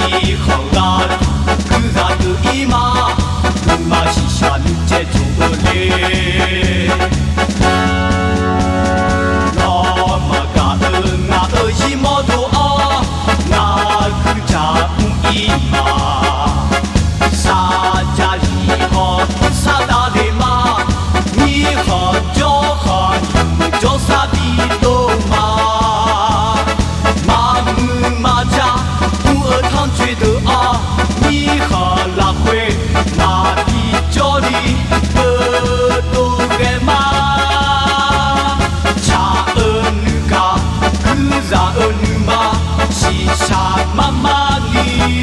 好啊，可咋个一嘛，不嘛西山接住嘞。那么嘎啊一毛多啊，那可咋不一嘛？啥家里好啥大的嘛？你好叫好叫啥的都嘛？觉得啊，你和那会那的家里不都干嘛？cha ơn ca cứ ra ơn mà si sa mama ni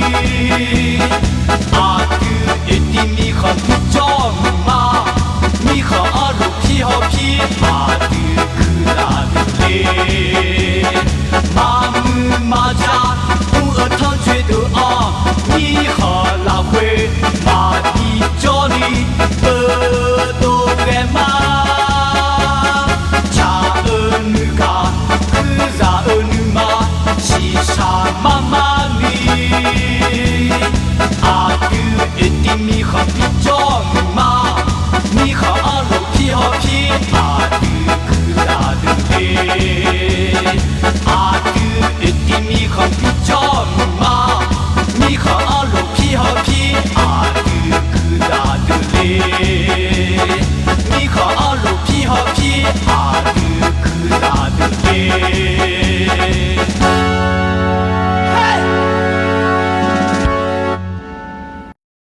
à cứ ít mi không cho mà mi không ở lúc khi họ khi à cứ cứ ra đi mà cha cũng ở thang觉得啊，你和那会马的家里不都干嘛？cha ơn ca cứ ra ơn mà si sa mama ni à cứ ít mi không cho